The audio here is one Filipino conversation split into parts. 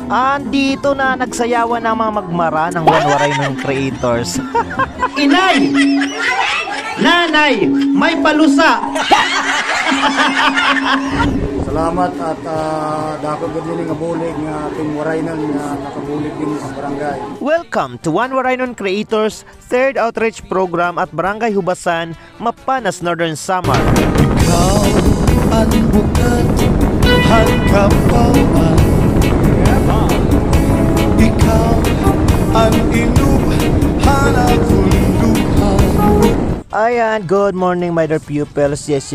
Andito na nagsayawan ng mga magmara ng One Waraynong Creators. Inay! Nanay! May palusa! Salamat at dapat din nga bulig nga ating Waraynon nga nakabulig din sa barangay. Welcome to One Waraynong Creators 3rd Outreach Program at Barangay Hubasan, Mapanas, Northern Samar. Ikaw ang bukat, hangkapawan. Ikaw ang inuhan at hunduhan. Ayan, good morning my dear pupils. Yes,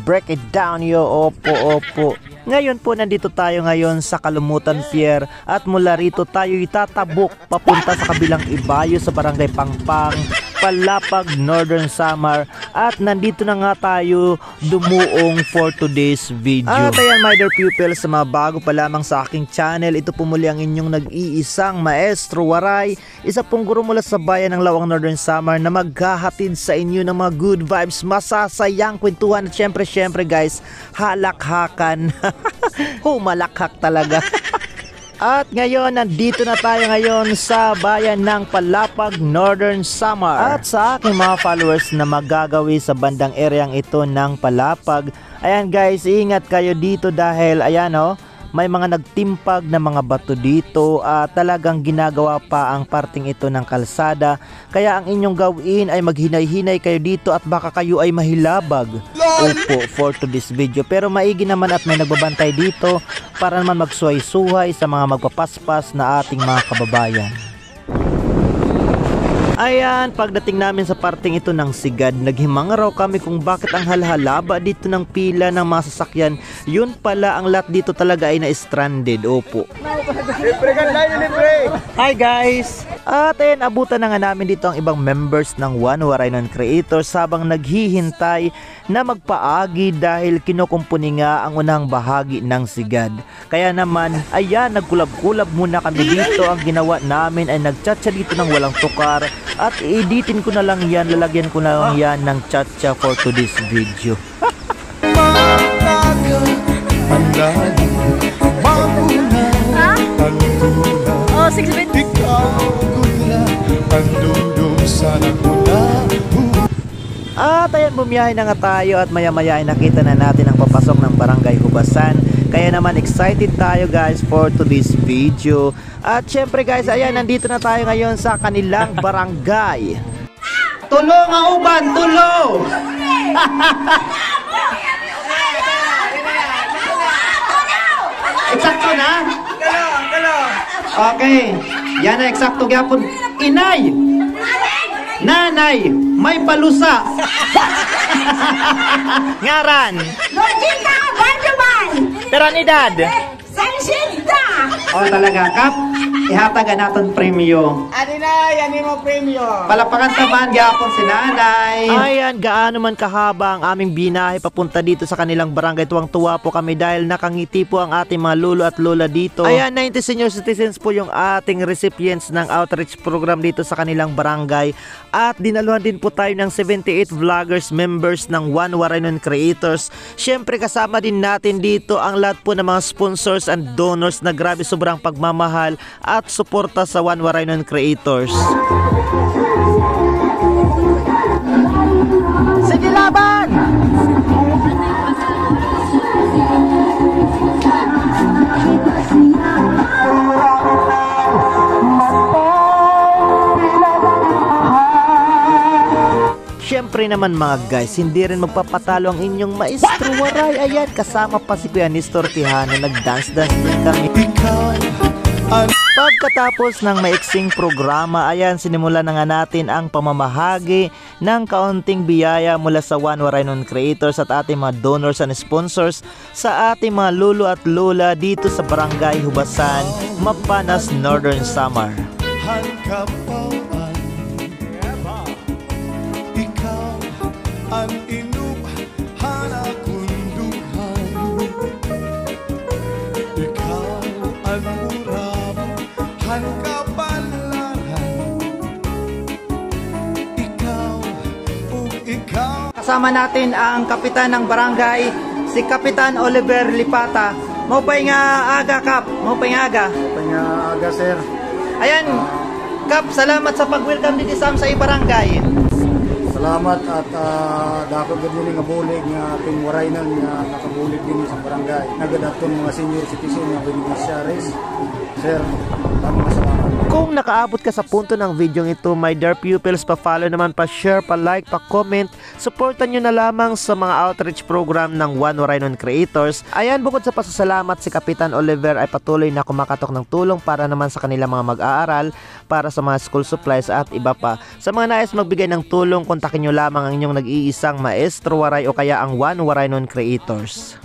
break it down yo. Opo. Ngayon po nandito tayo ngayon sa Kalumutan Pier at mula rito tayo itatabok papunta sa kabilang ibayo sa Barangay Pangpang, Palapag, Northern Samar, at nandito na nga tayo dumuong for today's video. At ayan my dear pupils, sa mga bago pa lamang sa aking channel, ito po muli ang inyong nag-iisang Maestro Waray, isa pong guro mula sa bayan ng Lawang, Northern Samar, na maghahatid sa inyo ng mga good vibes, masasayang kwentuhan at syempre guys, halakhakan. Humalakhak talaga. At ngayon, nandito na tayo ngayon sa bayan ng Palapag, Northern Samar. At sa aking mga followers na magagawi sa bandang areang ito ng Palapag, ayan guys, ingat kayo dito dahil ayan may mga nagtimpag na mga bato dito at talagang ginagawa pa ang parting ito ng kalsada. Kaya ang inyong gawin ay maghinay-hinay kayo dito at baka kayo ay mahilabag. Opo, for to this video. Pero maigi naman at may nagbabantay dito para naman magsuhay-suhay sa mga magpapaspas na ating mga kababayan. Ayan, pagdating namin sa parting ito ng Sigad, naghimanga raw kami kung bakit ang halhalaba dito ng pila ng mga sasakyan. Yun pala, ang lot dito talaga ay na-stranded. Opo. Hi guys! At ayan, abutan na nga namin dito ang ibang members ng One Waraynong Creators habang naghihintay na magpaagi dahil kinukumpuni nga ang unang bahagi ng Sigad. Kaya naman, ayan, nagkulab-kulab muna kami dito. Ang ginawa namin ay nagchatcha dito ng walang tukar at i-editin ko na lang yan, lalagyan ko na lang yan ng chatcha for today's video. Oh, 6 minutes. At ayan, bumiyahe na nga tayo at maya-maya ay nakita na natin ang papasok ng Barangay Hubasan. Kaya naman excited tayo guys for today's video. At syempre guys, ayan, nandito na tayo ngayon sa kanilang barangay. Tulo nga uban, tulo! Eksakto na? Okay, yan na eksakto gyapon. Inay! Nanay! May palusa! Ngaran! Logika, Banduman! Peranidad! Sansinta! O talaga, Kap, ihatagan natin premyo. Ani na, yan mo premyo. Palapakan taman, gyapon si nanay. Ayan, gaano man kahaba ang aming binahe papunta dito sa kanilang barangay. Tuwang-tuwa po kami dahil nakangiti po ang ating mga lolo at lola dito. Ayan, 90 senior citizens po yung ating recipients ng outreach program dito sa kanilang barangay. At dinaluhan din po tayo ng 78 vloggers members ng One Waraynong Creators. Syempre kasama din natin dito ang lahat po ng mga sponsors and donors na grabe sobrang pagmamahal at suporta sa One Waraynong Creators. Sige laban! Siyempre naman mga guys, hindi rin magpapatalo ang inyong Maestro Waray. Ayan, kasama pa si Kuya Nestor Tihano, nag-dance-dance din kami. Pagkatapos ng maiksing programa, ayan, sinimulan na nga natin ang pamamahagi ng kaunting biyaya mula sa One Waraynong Creators at ating mga donors and sponsors sa ating mga lolo at lola dito sa Barangay Hubasan, Mapanas, Northern Samar. Ikaw ang inuhan at hunduhan. Ikaw ang muramo, hangkapalaran. Ikaw ug ikaw. Kasama natin ang kapitan ng barangay, si Kapitan Oliver Lipata. Maupay nga aga, Kap. Maupay nga aga. Aga, sir. Ayan, Kap, salamat sa pag-welcome dito sa barangay. Salamat at dapat gani nga bulig nga ating waraynan nga nakabulig din sa barangay. Nagadaton mga senior citizen nga beneficiaries. Sir, maraming salamat. Kung nakaabot ka sa punto ng video ito, my dear pupils, pa-follow naman, pa-share, pa-like, pa-comment. Supportan nyo na lamang sa mga outreach program ng One Waraynon Creators. Ayan, bukod sa pasasalamat, si Kapitan Oliver ay patuloy na kumakatok ng tulong para naman sa kanilang mga mag-aaral, para sa mga school supplies at iba pa. Sa mga nais magbigay ng tulong, kontakin nyo lamang ang inyong nag-iisang maestro waray o kaya ang One Waraynon Creators.